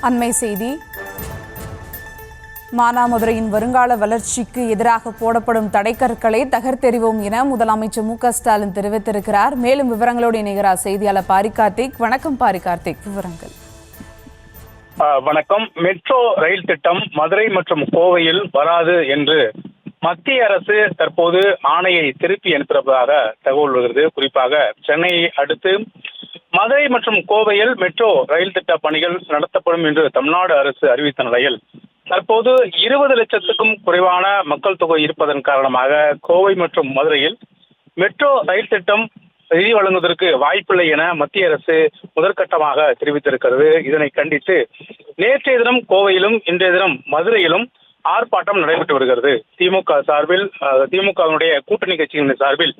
அண்மை செய்தி. மானாமதுரையின் வருங்கால வளர்ச்சிக்கு எதிராக போடப்படும் தடைக்கற்களை தகர்த்தெறிவோம் என முதலமைச்சர் மு.க.ஸ்டாலின் தெரிவித்திருக்கிறார். மேலும் விவரங்களோடு இணைகிறார் செய்தியாளர் பாரி கார்த்திக். வணக்கம் பாரி கார்த்திக், விவரங்கள். வணக்கம். மெட்ரோ ரயில் திட்டம் மதுரை மற்றும் கோவையில் வராது என்று மத்திய அரசு தற்போது ஆணையை திருப்பி அனுப்பியிருப்பதாக தகவல் வருகிறது. குறிப்பாக சென்னையை அடுத்து மதுரை மற்றும் கோவையில் மெட்ரோ ரயில் திட்ட பணிகள் நடத்தப்படும் என்று தமிழ்நாடு அரசு அறிவித்த நிலையில் தற்போது 20 லட்சத்துக்கும் குறைவான மக்கள் தொகை இருப்பதன் காரணமாக கோவை மற்றும் மதுரையில் மெட்ரோ ரயில் திட்டம் நிதி வழங்குவதற்கு வாய்ப்பில்லை என மத்திய அரசு முதற்கட்டமாக தெரிவித்திருக்கிறது. இதனை கண்டித்து நேற்றைய தினம் கோவையிலும் இன்றைய தினம் மதுரையிலும் ஆர்ப்பாட்டம் நடைபெற்று வருகிறது. திமுக சார்பில் திமுகவினுடைய கூட்டணி கட்சியின் சார்பில்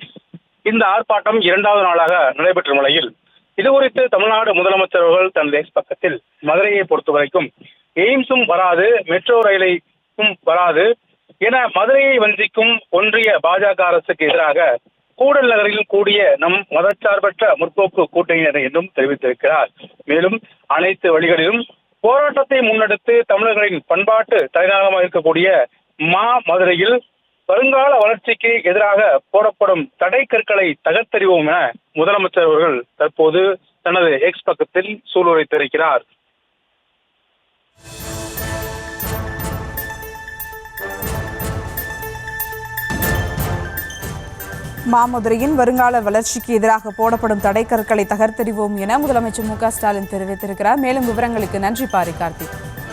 இந்த ஆர்ப்பாட்டம் 2வது நாளாக நடைபெற்ற நிலையில் இதுகுறித்து தமிழ்நாடு முதலமைச்சர் அவர்கள் தனது எக்ஸ் பக்கத்தில் மதுரையை பொறுத்தவரைக்கும் எய்ம்ஸும் வராது, மெட்ரோ ரயிலும் வராது என மதுரையை வஞ்சிக்கும் ஒன்றிய பாஜக அரசுக்கு எதிராக கூடல் நகரில் கூடிய நம் மதச்சார்பற்ற முற்போக்கு கூட்டணியினர் என்றும் தெரிவித்திருக்கிறார். மேலும் அனைத்து வழிகளிலும் போராட்டத்தை முன்னெடுத்து தமிழர்களின் பண்பாட்டு தலைநகரமாக இருக்கக்கூடிய மதுரையில் வருங்கால வளர்ச்சிக்கு எதிராக போடப்படும் தடை கற்களை தகர்த்தெறிவோம் என முதலமைச்சர் அவர்கள் தற்போது தனது எக்ஸ் பக்கத்தில் சூளுரைத்திருக்கிறார். மாமதுரையின் வருங்கால வளர்ச்சிக்கு எதிராக போடப்படும் தடைக்கற்களை தகர்த்தெறிவோம் என முதலமைச்சர் மு.க.ஸ்டாலின் தெரிவித்திருக்கிறார். மேலும் விவரங்களுக்கு நன்றி பாரி கார்த்திக்.